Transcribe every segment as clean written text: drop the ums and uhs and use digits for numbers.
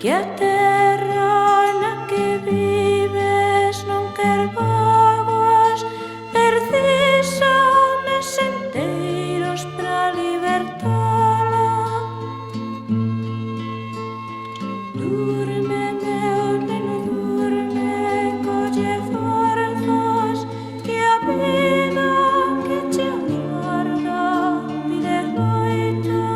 que a terra na que vives non quer vaguas, precisa homes enteiros para libertala. Durme, meu neno, durme, colle forzas, que a vida que te aguarda pide loita.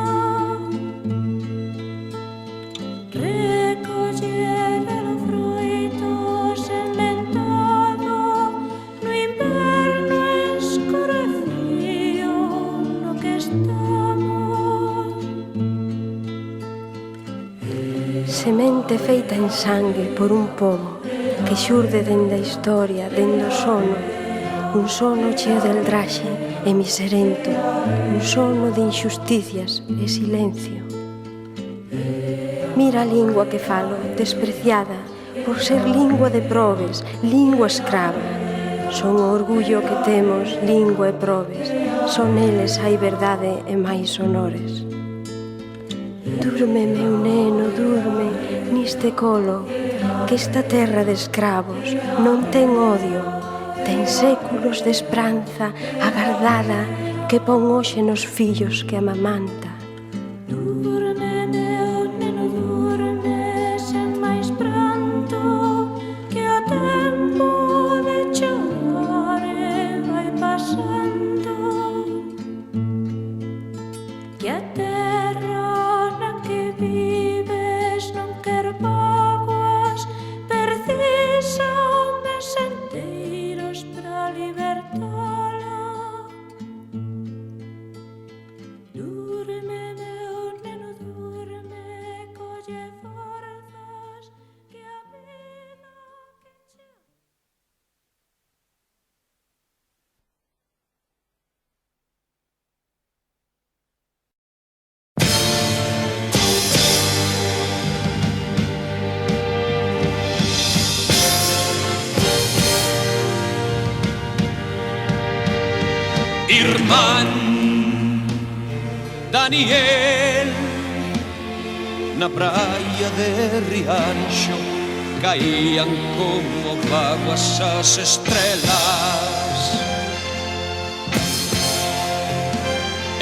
Recoller o froito sementado no inverno escuro e frío no que estamos. Semente feita en sangue por un pobo que xurde dende a historia, dende o sono, un sono cheo de eldraxe e miserento, un sono de injusticias e silencio. Mira a lingua que falo, despreciada por ser lingua de probes, lingua escrava. Son o orgullo que temos, lingua e probes, son eles hai verdade e máis honores. Durme, meu neno, durme niste colo, que esta terra de escravos non ten odio, ten séculos de esperanza agardada que pon hoxe nos fillos que amamanta. Durme, meu neno, durme sen máis pranto, que o tempo de chorar vai pasando, que a terra na que vives non quer vaguas, precisa homes enteiros para libertala. Durme, meu neno, durme, colle forzas, que a vida que che... Irmán Daniel, na praia de Rianxo caían como vaguas as estrelas,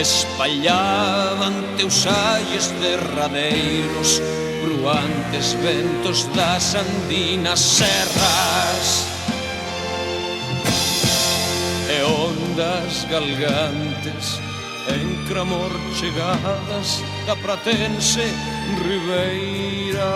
espallaban teus aies derradeiros bruantes ventos das andinas serras e ondas galgantes en cramor chegadas da pratense ribeira.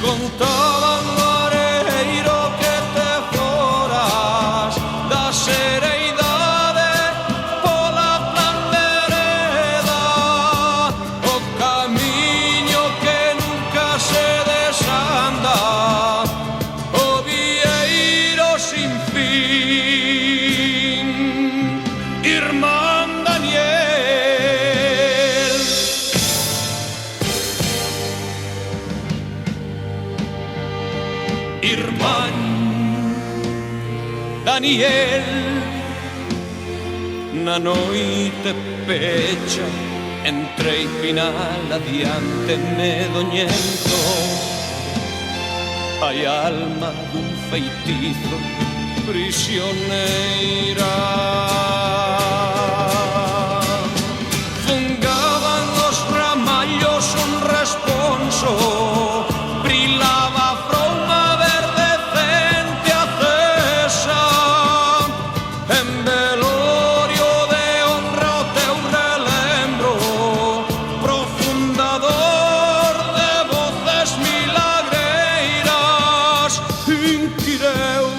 Contaban o areiro que te foras da sereidade pola plan vereda, o camiño que nunca se desanda, o vieiro sin fin. Irmán Daniel, Irmán Daniel, na noite pecha entre final adiante medoñento, hai alma dun feitizo prisioneira. Fungaban os ramallos un responso, brilaba a frouma verde cente acesa, en velorio de honra o teu relembro, profundador de voces milagreiras, inquireu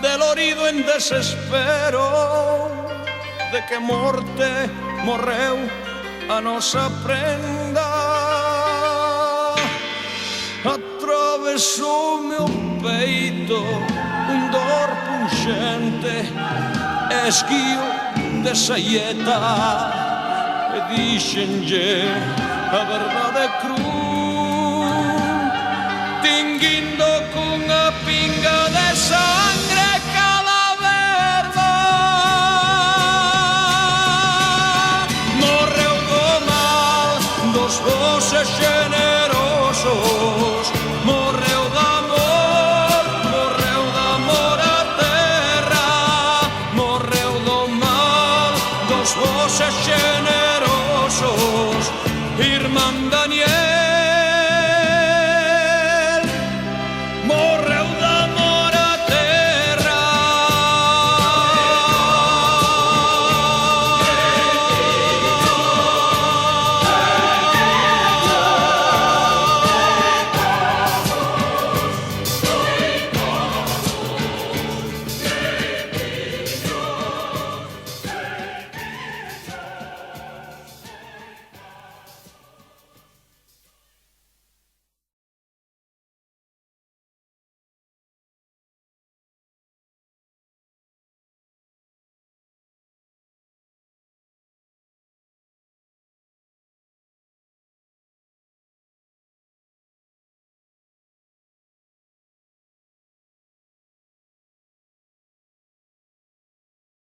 delorido en desespero de que morte morreu a nosa prenda. Atravesoume o peito un dor punxente, esguío de saeta, e dixenlle a verdade cruz.